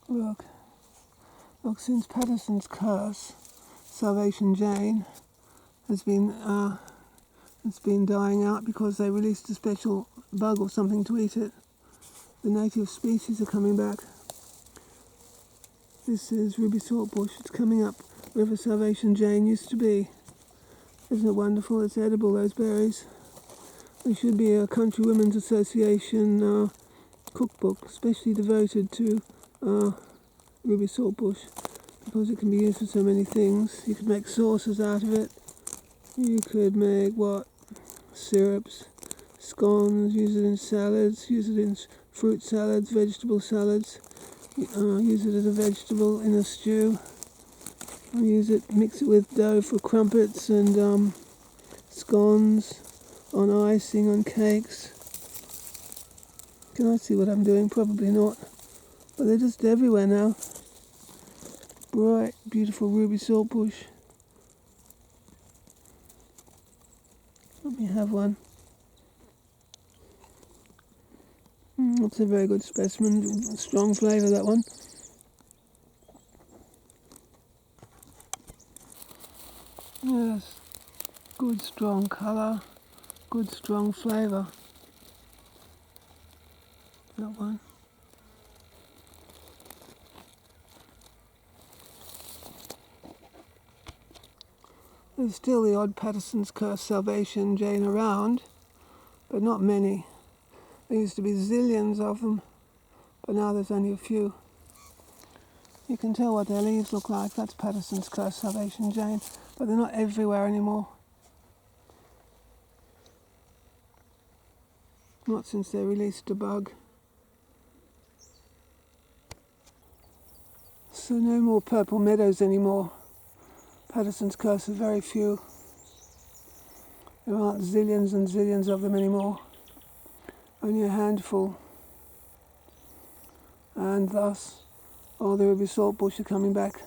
Look, since Patterson's curse, Salvation Jane has been dying out because they released a special bug or something to eat it. The native species are coming back. This is Ruby Saltbush. It's coming up where Salvation Jane used to be. Isn't it wonderful? It's edible, those berries. There should be a Country Women's Association cookbook, especially devoted to Ruby Saltbush, because it can be used for so many things. You could make sauces out of it. You could make syrups, scones, use it in salads, use it in fruit salads, vegetable salads, use it as a vegetable in a stew, mix it with dough for crumpets and scones, on icing, on cakes. Can I see what I'm doing? Probably not. But they're just everywhere now. Bright, beautiful Ruby Saltbush. Let me have one. That's a very good specimen. Strong flavour, that one. Yes. Good strong colour. Good strong flavour. That one. There's still the odd Patterson's Curse Salvation Jane around, but not many. There used to be zillions of them, but now there's only a few. You can tell what their leaves look like. That's Patterson's Curse Salvation Jane, but they're not everywhere anymore. Not since they released a bug. So no more purple meadows anymore. Patterson's Curse are very few. There aren't zillions and zillions of them anymore. Only a handful. And thus, all the Ruby Saltbush are coming back.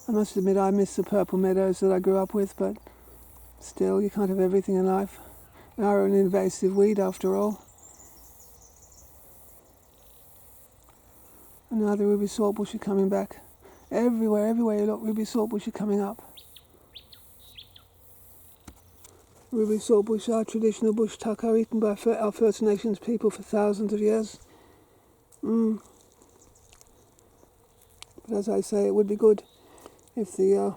I must admit I miss the purple meadows that I grew up with, but still, you can't have everything in life. They are an invasive weed after all. And now the Ruby Saltbush are coming back. Everywhere you look, Ruby Saltbush are coming up. Ruby Saltbush are traditional bush tucker eaten by our First Nations people for thousands of years. But as I say, it would be good if the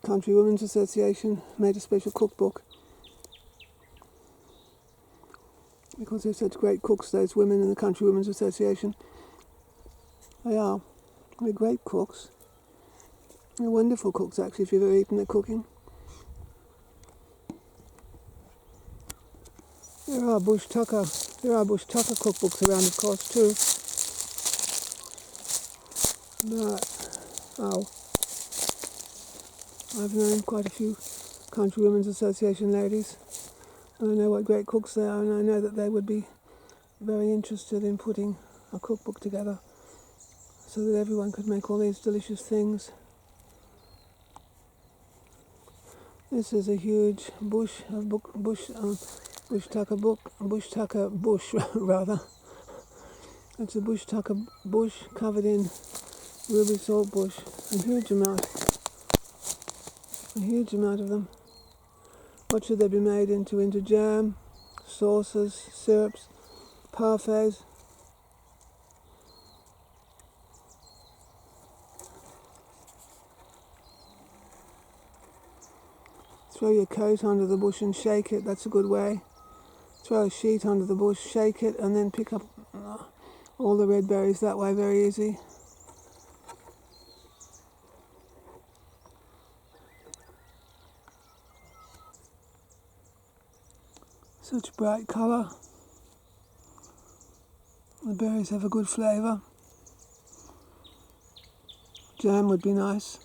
Country Women's Association made a special cookbook, because they're such great cooks, those women in the Country Women's Association. They are. They're great cooks. They're wonderful cooks, actually, if you've ever eaten their cooking. There are bush tucker cookbooks around, of course, too. But, I've known quite a few Country Women's Association ladies, and I know what great cooks they are, and I know that they would be very interested in putting a cookbook together so that everyone could make all these delicious things. This is a huge bush tucker bush rather. It's a bush tucker bush covered in Ruby Saltbush. A huge amount of them. What should they be made into? Into jam, sauces, syrups, parfaits. Throw your coat under the bush and shake it. That's a good way. Throw a sheet under the bush, shake it, and then pick up all the red berries that way. Very easy. Such bright colour. The berries have a good flavour. Jam would be nice.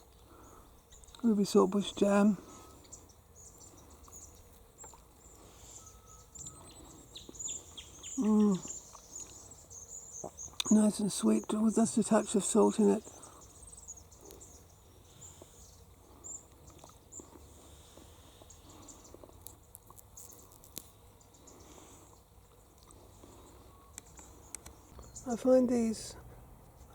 Ruby Saltbush jam. Nice and sweet with just a touch of salt in it. I find these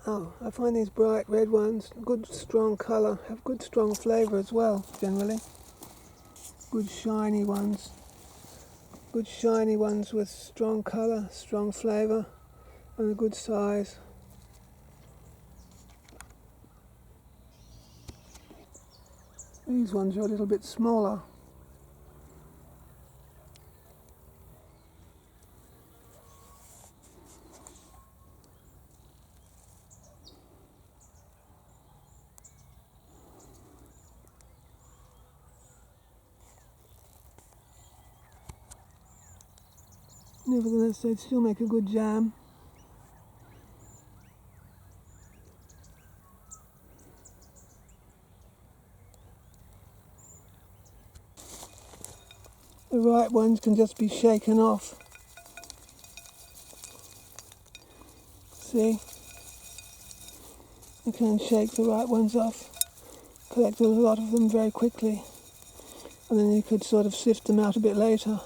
Oh, I find these bright red ones, good strong colour, have good strong flavour as well, generally. Good shiny ones. Good shiny ones with strong colour, strong flavour, and a good size. These ones are a little bit smaller. Nevertheless, they'd still make a good jam. The ripe ones can just be shaken off. See? You can shake the ripe ones off, collect a lot of them very quickly, and then you could sort of sift them out a bit later.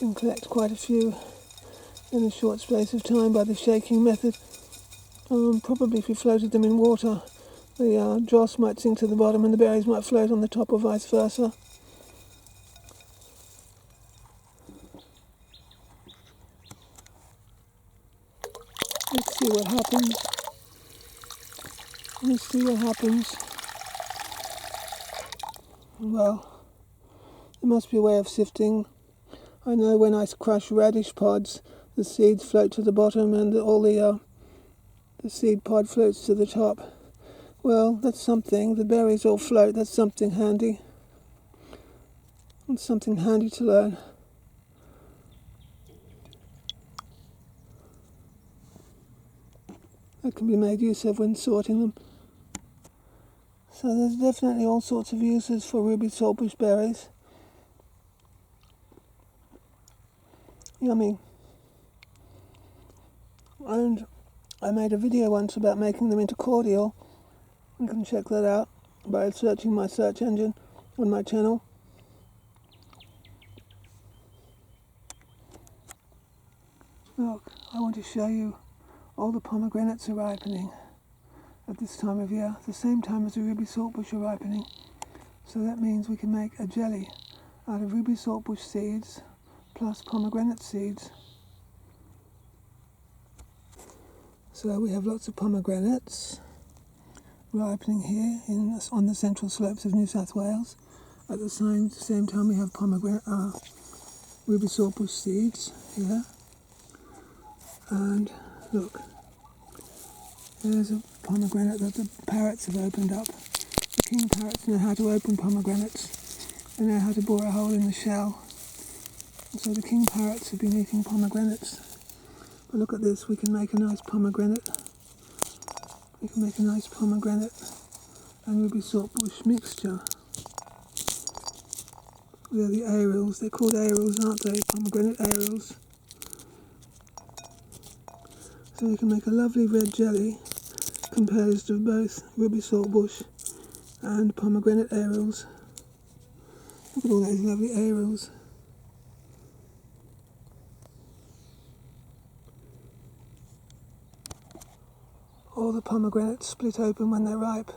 You can collect quite a few in a short space of time by the shaking method. Probably if you floated them in water, the dross might sink to the bottom and the berries might float on the top, or vice versa. Let's see what happens. Let's see what happens. Well, there must be a way of sifting. I know when I crush radish pods, the seeds float to the bottom and all the seed pod floats to the top. Well, that's something. The berries all float. That's something handy. It's something handy to learn. That can be made use of when sorting them. So there's definitely all sorts of uses for ruby saltbush berries. Yummy. And I made a video once about making them into cordial. You can check that out by searching my search engine on my channel. Look, I want to show you all the pomegranates are ripening at this time of year, the same time as the ruby saltbush are ripening. So that means we can make a jelly out of ruby saltbush seeds plus pomegranate seeds. So we have lots of pomegranates ripening here on the central slopes of New South Wales. At the same time we have ruby saltbush seeds here. And look, there's a pomegranate that the parrots have opened up. The king parrots know how to open pomegranates. They know how to bore a hole in the shell. And so the king parrots have been eating pomegranates. But look at this, we can make a nice pomegranate. We can make a nice pomegranate and ruby saltbush mixture. They're the aerials. They're called aerials, aren't they? Pomegranate aerials. So we can make a lovely red jelly composed of both ruby saltbush and pomegranate aerials. Look at all those lovely aerials. All the pomegranates split open when they're ripe.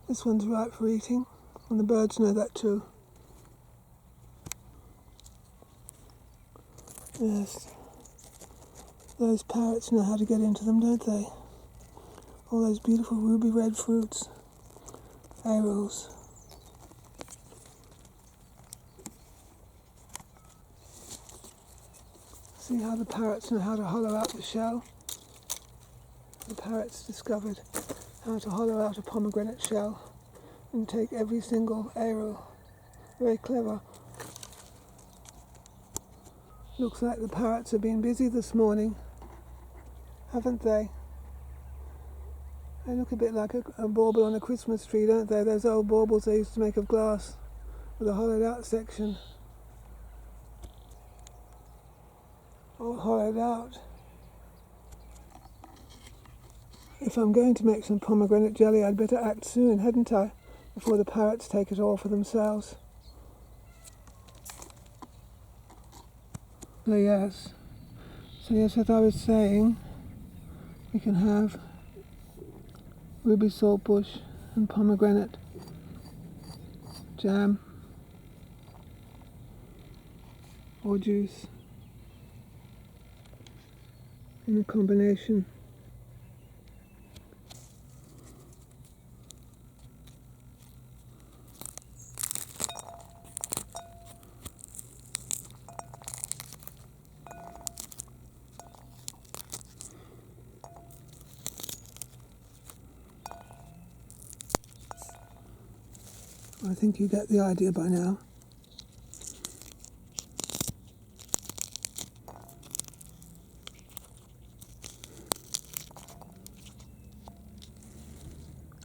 This one's ripe for eating, and the birds know that too. Yes, those parrots know how to get into them, don't they? All those beautiful ruby red fruits. Aerials. See how the parrots know how to hollow out the shell? The parrots discovered how to hollow out a pomegranate shell and take every single aerial. Very clever. Looks like the parrots have been busy this morning, haven't they? They look a bit like a bauble on a Christmas tree, don't they? Those old baubles they used to make of glass with a hollowed out section. All hollowed out. If I'm going to make some pomegranate jelly, I'd better act soon, hadn't I? Before the parrots take it all for themselves. But yes, so yes, as I was saying, you can have ruby saltbush and pomegranate jam or juice in a combination. I think you get the idea by now.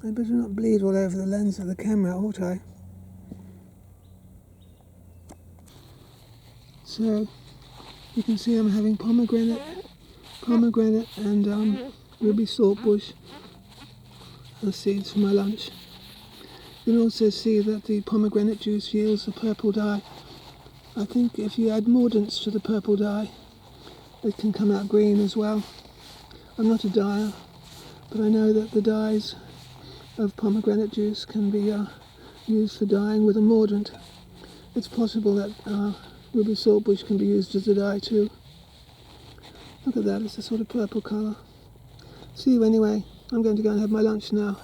I better not bleed all over the lens of the camera, ought I? So, you can see I'm having pomegranate and ruby saltbush and seeds for my lunch. You can also see that the pomegranate juice yields a purple dye. I think if you add mordants to the purple dye, it can come out green as well. I'm not a dyer, but I know that the dyes of pomegranate juice can be used for dyeing with a mordant. It's possible that ruby saltbush can be used as a dye too. Look at that, it's a sort of purple colour. See you anyway. I'm going to go and have my lunch now.